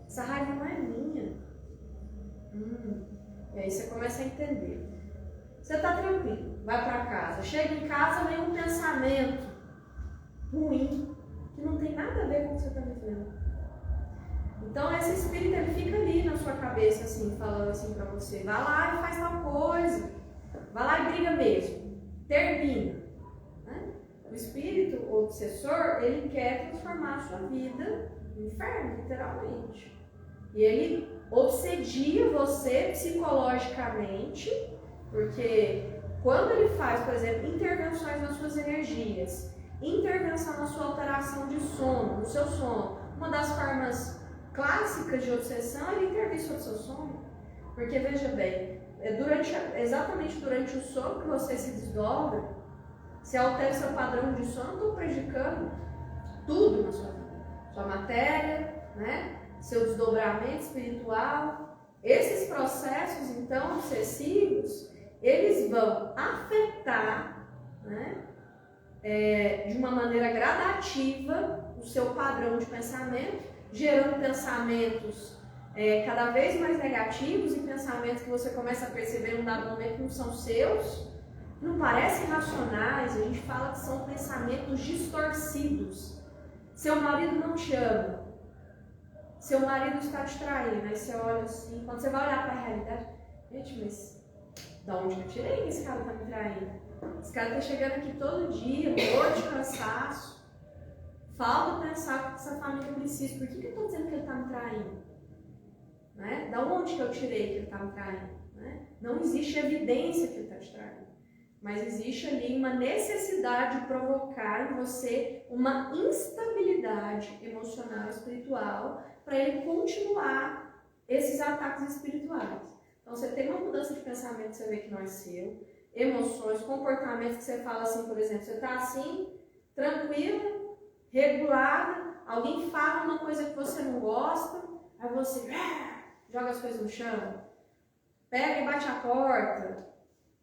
Speaker 1: Essa raiva não é minha. E aí você começa a entender. Você tá tranquilo, vai pra casa. Chega em casa, vem um pensamento ruim, que não tem nada a ver com o que você tá vivendo. Então esse espírito, ele fica ali na sua cabeça, assim, falando assim pra você. Vai lá e faz tal coisa. Vai lá e briga mesmo. Termina. Né? O espírito obsessor, ele quer transformar a sua vida no inferno, literalmente. E ele obsedia você psicologicamente, porque quando ele faz, por exemplo, intervenções nas suas energias, intervenção na sua alteração de sono, no seu sono, uma das formas clássicas de obsessão é ele intervir sobre o seu sono. Porque, veja bem, exatamente durante o sono que você se desdobra, se altera seu padrão de sono, estou prejudicando tudo na sua vida. Sua matéria, né? Seu desdobramento espiritual. Esses processos, então, obsessivos, eles vão afetar, né, de uma maneira gradativa o seu padrão de pensamento, gerando pensamentos cada vez mais negativos e pensamentos que você começa a perceber num dado momento que não são seus, não parecem racionais, a gente fala que são pensamentos distorcidos. Seu marido não te ama, seu marido está te traindo, aí você olha assim, quando você vai olhar para a realidade, gente, mas da onde eu tirei que esse cara está me traindo? Esse cara está chegando aqui todo dia, dor de cansaço, falta pensar que essa família precisa, por que eu estou dizendo que ele está me traindo? Né? Da onde que eu tirei que ele está me traindo? Né? Não existe evidência que ele está te traindo, mas existe ali uma necessidade de provocar em você uma instabilidade emocional e espiritual para ele continuar esses ataques espirituais. Então você tem uma mudança de pensamento que você vê que não é seu, emoções, comportamentos que você fala assim, por exemplo, você está assim, tranquila, regulada, alguém fala uma coisa que você não gosta, aí você joga as coisas no chão, pega e bate a porta,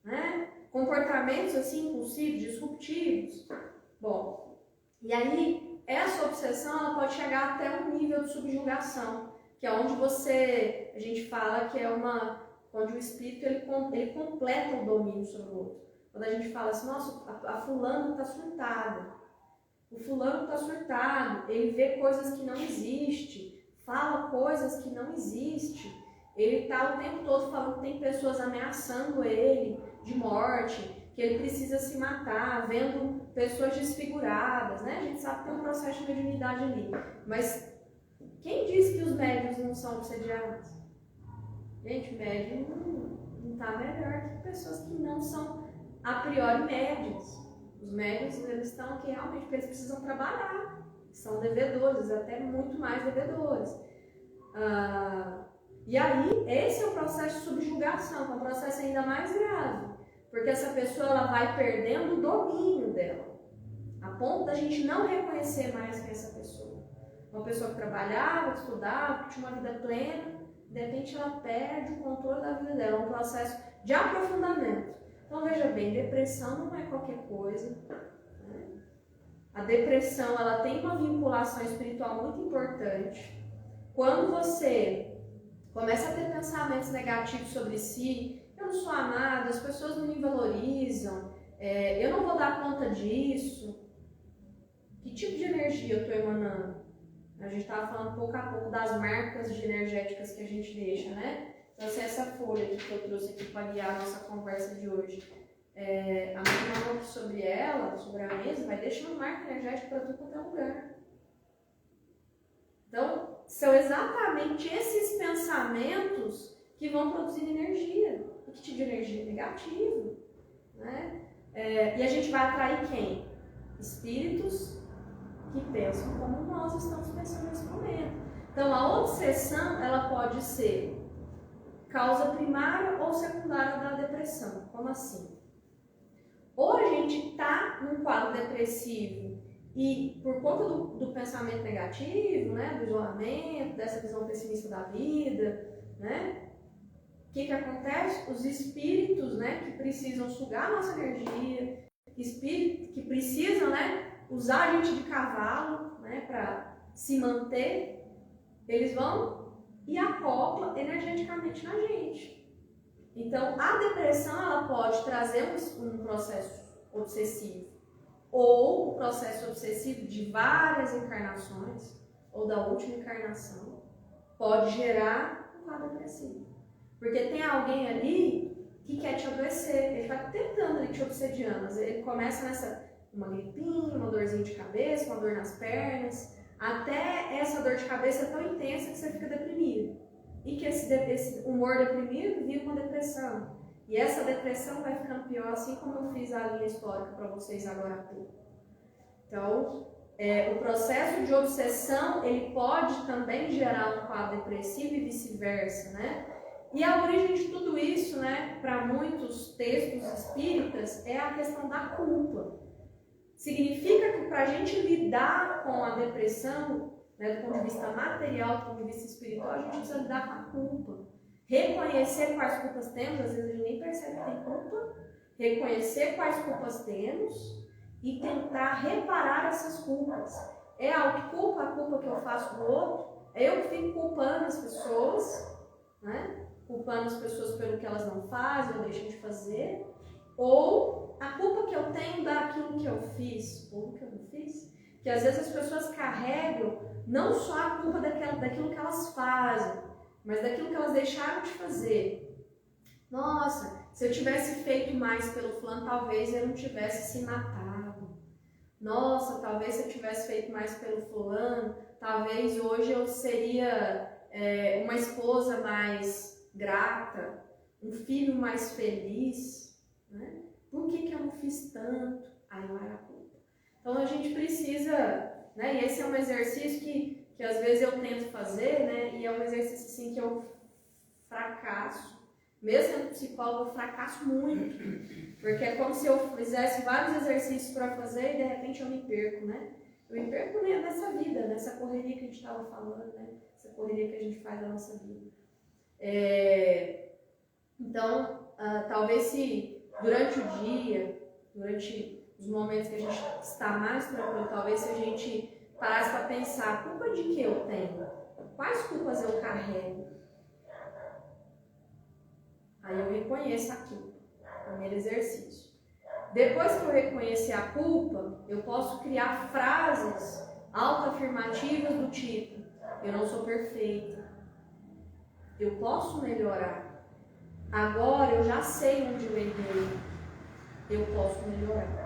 Speaker 1: né? comportamentos assim impulsivos, disruptivos. Bom, e aí essa obsessão ela pode chegar até um nível de subjugação, que é onde a gente fala que é onde o espírito ele completa o domínio sobre o outro. Quando a gente fala assim, nossa, a fulana está surtada, o fulano está surtado, ele vê coisas que não existem, fala coisas que não existem, ele está o tempo todo falando que tem pessoas ameaçando ele de morte, que ele precisa se matar, vendo pessoas desfiguradas, né? A gente sabe que tem um processo de mediunidade ali, mas quem diz que os médiuns não são obsediados? Gente, médium não está melhor que pessoas que não são a priori médiuns. Os médiuns eles estão aqui realmente porque eles precisam trabalhar, são devedores, até muito mais devedores. E aí, esse é o processo de subjugação, que é um processo ainda mais grave, porque essa pessoa ela vai perdendo o domínio dela, a ponto da gente não reconhecer mais que é essa pessoa. Uma pessoa que trabalhava, que estudava, que tinha uma vida plena, de repente ela perde o controle da vida dela, é um processo de aprofundamento. Então veja bem, depressão não é qualquer coisa, né? A depressão ela tem uma vinculação espiritual muito importante. Quando você começa a ter pensamentos negativos sobre si, eu não sou amada, as pessoas não me valorizam, eu não vou dar conta disso, que tipo de energia eu estou emanando? A gente estava falando pouco a pouco das marcas energéticas que a gente deixa, né? Então, assim, essa folha que eu trouxe aqui para guiar a nossa conversa de hoje, a minha mão aqui sobre ela, sobre a mesa, vai deixando marca energética para tudo quanto é lugar. Então, são exatamente esses pensamentos que vão produzir energia. E que tipo de energia? Negativo, né? E a gente vai atrair quem? Espíritos que pensam como nós estamos pensando nesse momento. Então, a obsessão, ela pode ser causa primária ou secundária da depressão. Como assim? Ou a gente está num quadro depressivo e por conta do pensamento negativo, né, do isolamento, dessa visão pessimista da vida, né, o que acontece? Os espíritos, né, que precisam sugar a nossa energia, espíritos que precisam, né, usar a gente de cavalo, né, para se manter, eles vão e acoplam energeticamente na gente. Então, a depressão ela pode trazer um processo obsessivo, ou o processo obsessivo de várias encarnações, ou da última encarnação, pode gerar um quadro depressivo. Porque tem alguém ali que quer te adoecer, ele está tentando ali te obsediando. Ele começa nessa uma gripinha, uma dorzinha de cabeça, uma dor nas pernas, até essa dor de cabeça é tão intensa que você fica deprimido. E que esse humor deprimido vira uma depressão. E essa depressão vai ficando pior, assim como eu fiz a linha histórica para vocês agora há pouco. Então, o processo de obsessão, ele pode também gerar um quadro depressivo e vice-versa, né? E a origem de tudo isso, né, para muitos textos espíritas, é a questão da culpa. Significa que para a gente lidar com a depressão, né, do ponto de vista material, do ponto de vista espiritual, a gente precisa lidar com a culpa. Reconhecer quais culpas temos, às vezes a gente nem percebe que tem culpa. Reconhecer quais culpas temos e tentar reparar essas culpas. É a culpa que eu faço do outro? É eu que fico culpando as pessoas, né? Culpando as pessoas pelo que elas não fazem ou deixam de fazer? Ou a culpa que eu tenho daquilo que eu fiz ou que eu não fiz? Que às vezes as pessoas carregam não só a culpa daquilo que elas fazem, mas daquilo que elas deixaram de fazer. Nossa, se eu tivesse feito mais pelo fulano, talvez eu não tivesse se matado. Nossa, talvez se eu tivesse feito mais pelo fulano, talvez hoje eu seria uma esposa mais grata, um filho mais feliz, né? Por que eu não fiz tanto? Aí vai a culpa. Então a gente precisa, né? E esse é um exercício que às vezes eu tento fazer, né? E é um exercício assim que eu fracasso. Mesmo sendo psicólogo, eu fracasso muito. Porque é como se eu fizesse vários exercícios para fazer e de repente eu me perco, né? Eu me perco nessa vida, nessa correria que a gente estava falando, né? Essa correria que a gente faz da nossa vida. Então, talvez se durante o dia, durante os momentos que a gente está mais tranquilo, talvez se a gente parasse para pensar, a culpa de que eu tenho? Quais culpas eu carrego? Aí eu reconheço a culpa, primeiro exercício. Depois que eu reconhecer a culpa, eu posso criar frases autoafirmativas do tipo: eu não sou perfeita, eu posso melhorar, agora eu já sei onde eu errei, eu posso melhorar.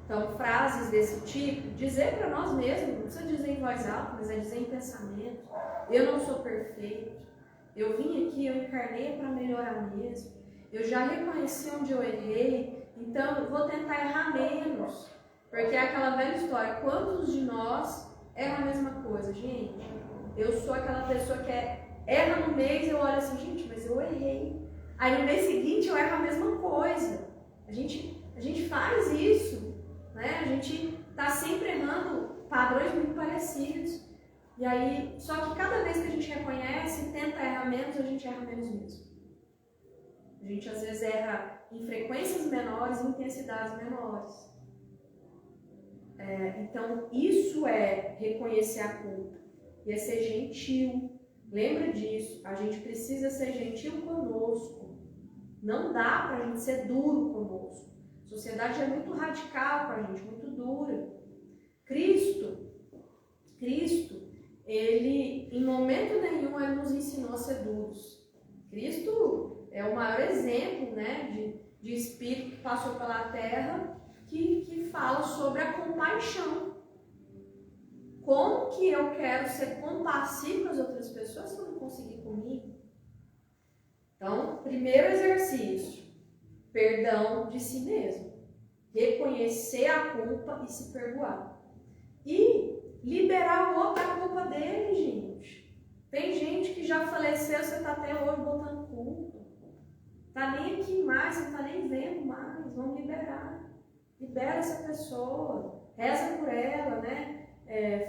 Speaker 1: Então, frases desse tipo, dizer para nós mesmos, não precisa dizer em voz alta, mas é dizer em pensamento: eu não sou perfeito, eu vim aqui, eu encarnei para melhorar mesmo, eu já reconheci onde eu errei, então eu vou tentar errar menos. Porque é aquela velha história, quantos de nós erram a mesma coisa? Gente, eu sou aquela pessoa que erra no mês, eu olho assim, gente, mas eu errei. Aí no mês seguinte eu erro a mesma coisa. A gente faz isso, né? A gente está sempre errando padrões muito parecidos. E aí, só que cada vez que a gente reconhece e tenta errar menos, a gente erra menos mesmo. A gente às vezes erra em frequências menores, em intensidades menores. Então, isso é reconhecer a culpa e é ser gentil. Lembra disso, a gente precisa ser gentil conosco. Não dá pra gente ser duro conosco. A sociedade é muito radical com a gente, muito dura. Cristo, ele, em momento nenhum, ele nos ensinou a ser duros. Cristo é o maior exemplo, né, de espírito que passou pela terra, que fala sobre a compaixão. Como que eu quero ser compassivo com as outras pessoas se eu não conseguir comigo? Então, primeiro exercício, perdão de si mesmo. Reconhecer a culpa e se perdoar. E liberar o outro da culpa dele, gente. Tem gente que já faleceu, você está até hoje botando culpa. Tá nem aqui mais, você não tá nem vendo mais. Vamos liberar. Libera essa pessoa. Reza por ela, né?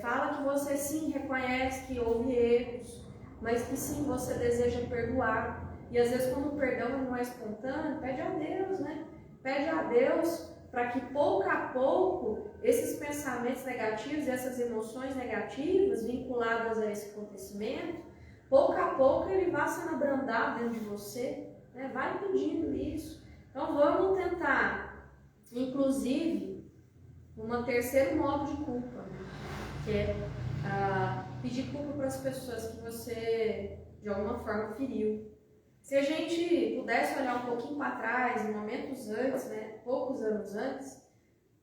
Speaker 1: Fala que você sim reconhece que houve erros, mas que sim você deseja perdoar. E às vezes quando o perdão não é espontâneo, pede a Deus, né? Pede a Deus para que pouco a pouco esses pensamentos negativos, essas emoções negativas vinculadas a esse acontecimento, pouco a pouco ele vá sendo abrandado dentro de você, né? Vai pedindo isso. Então vamos tentar, inclusive, um terceiro modo de culpa, né? Que é pedir culpa para as pessoas que você de alguma forma feriu. Se a gente pudesse olhar um pouquinho para trás, em momentos antes, né, poucos anos antes,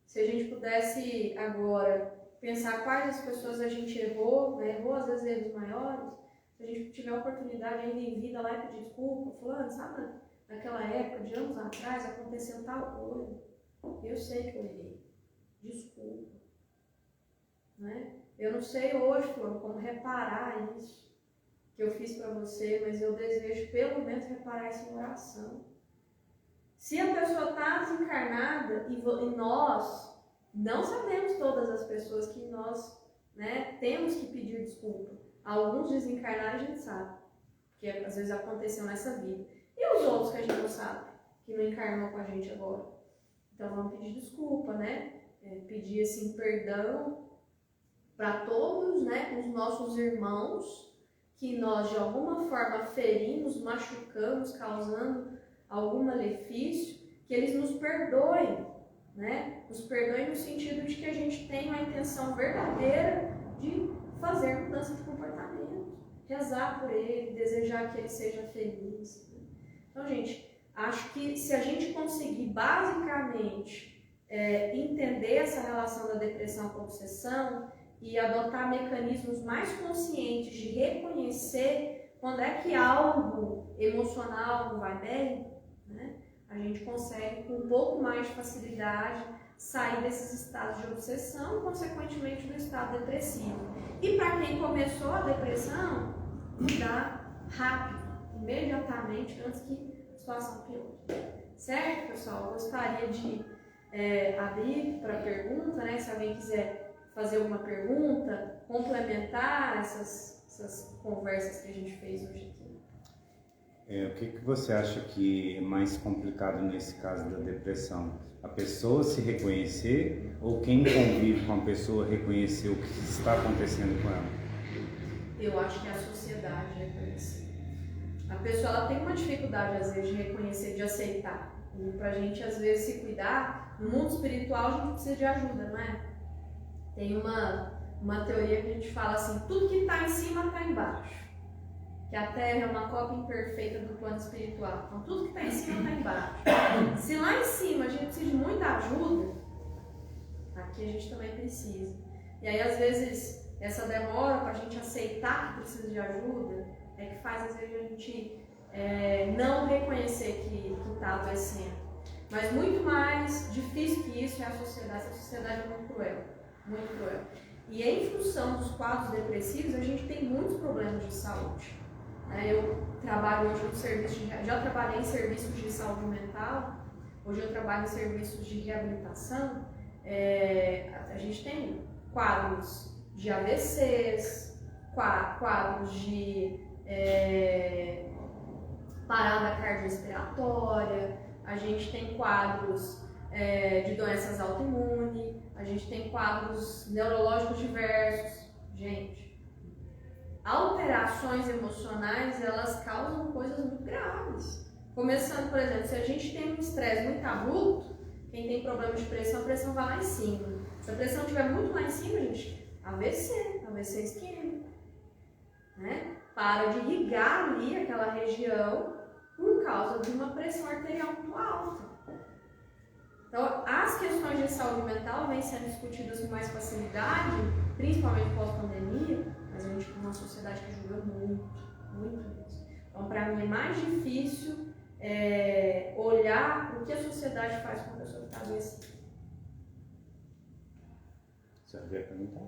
Speaker 1: se a gente pudesse agora pensar quais as pessoas a gente errou, né, errou às vezes erros maiores, se a gente tiver a oportunidade ainda em vida lá e pedir desculpa, fulano, sabe, naquela época, de anos atrás, aconteceu tal coisa, eu sei que eu errei, desculpa, né? Eu não sei hoje, fulano, como reparar isso que eu fiz para você, mas eu desejo pelo menos reparar isso em oração. Se a pessoa está desencarnada e nós não sabemos todas as pessoas que nós, né, temos que pedir desculpa. Alguns desencarnaram a gente sabe, porque às vezes aconteceu nessa vida. E os outros que a gente não sabe, que não encarnou com a gente agora. Então vamos pedir desculpa, né? Pedir assim perdão para todos, né, os nossos irmãos que nós de alguma forma ferimos, machucamos, causando algum malefício, que eles nos perdoem, né? Nos perdoem no sentido de que a gente tem uma intenção verdadeira de fazer mudança de comportamento, rezar por ele, desejar que ele seja feliz. Então, gente, acho que se a gente conseguir basicamente entender essa relação da depressão com a obsessão, e adotar mecanismos mais conscientes de reconhecer quando é que algo emocional não vai bem, né? A gente consegue com um pouco mais de facilidade sair desses estados de obsessão e, consequentemente, do estado depressivo. E para quem começou a depressão, mudar rápido, imediatamente, antes que a situação piore. Certo, pessoal? Eu gostaria de abrir para pergunta, né? Se alguém quiser fazer alguma pergunta, complementar essas conversas que a gente fez hoje aqui.
Speaker 2: O que você acha que é mais complicado nesse caso da depressão? A pessoa se reconhecer ou quem convive com a pessoa reconhecer o que está acontecendo com ela?
Speaker 1: Eu acho que a sociedade reconhece. A pessoa ela tem uma dificuldade às vezes de reconhecer, de aceitar. E pra gente às vezes se cuidar, no mundo espiritual a gente precisa de ajuda, não é? Tem uma teoria que a gente fala assim, tudo que está em cima está embaixo. Que a Terra é uma cópia imperfeita do plano espiritual. Então tudo que está em cima está embaixo. Se lá em cima a gente precisa de muita ajuda, aqui a gente também precisa. E aí às vezes essa demora para a gente aceitar que precisa de ajuda é que faz às vezes a gente não reconhecer que está adoecendo. Mas muito mais difícil que isso é a sociedade. Essa sociedade é muito cruel, muito cruel. E em função dos quadros depressivos, a gente tem muitos problemas de saúde. Eu trabalho hoje no serviço, já trabalhei em serviços de saúde mental, hoje eu trabalho em serviços de reabilitação. A gente tem quadros de AVCs, quadros de parada cardiorrespiratória, a gente tem quadros de doenças autoimunes, a gente tem quadros neurológicos diversos. Gente, alterações emocionais, elas causam coisas muito graves. Começando, por exemplo, se a gente tem um estresse muito abrupto, quem tem problema de pressão, a pressão vai lá em cima. Se a pressão estiver muito lá em cima, gente, AVC isquêmico, né? Para de irrigar ali aquela região por causa de uma pressão arterial muito alta. Então, as questões de saúde mental vêm sendo discutidas com mais facilidade, principalmente pós-pandemia, mas a gente tem uma sociedade que julga muito, muito isso. Então, para mim é mais difícil olhar o que a sociedade faz com a pessoa que está adoecida.
Speaker 2: Você quer perguntar?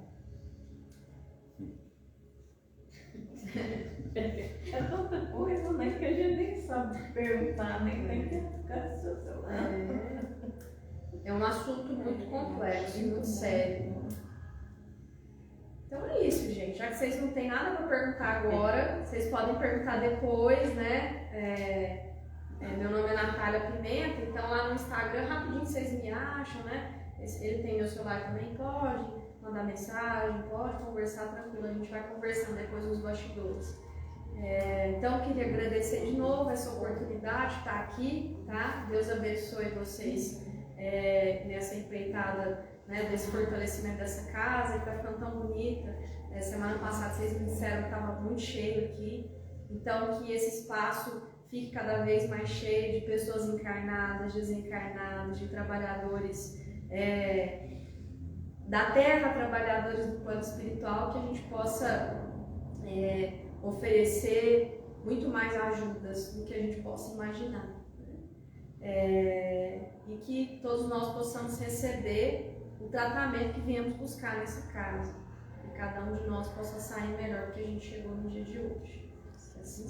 Speaker 4: É tanta coisa, né, que a gente nem sabe perguntar, nem quer ficar no seu celular.
Speaker 1: É um assunto muito complexo e muito sério. Então é isso, gente. Já que vocês não têm nada para perguntar agora, vocês podem perguntar depois, né? Meu nome é Natália Pimenta, então lá no Instagram, rapidinho vocês me acham, né? Ele tem meu celular também, pode mandar mensagem, pode conversar tranquilo, a gente vai conversando depois nos bastidores. Então, queria agradecer de novo essa oportunidade de estar aqui, tá? Deus abençoe vocês nessa empreitada, né, desse fortalecimento dessa casa, que está ficando tão bonita. Semana passada vocês me disseram que estava muito cheio aqui, então que esse espaço fique cada vez mais cheio de pessoas encarnadas, desencarnadas, de trabalhadores da Terra, trabalhadores do plano espiritual, que a gente possa oferecer muito mais ajudas do que a gente possa imaginar. E que todos nós possamos receber o tratamento que viemos buscar nessa casa. E cada um de nós possa sair melhor do que a gente chegou no dia de hoje. Assim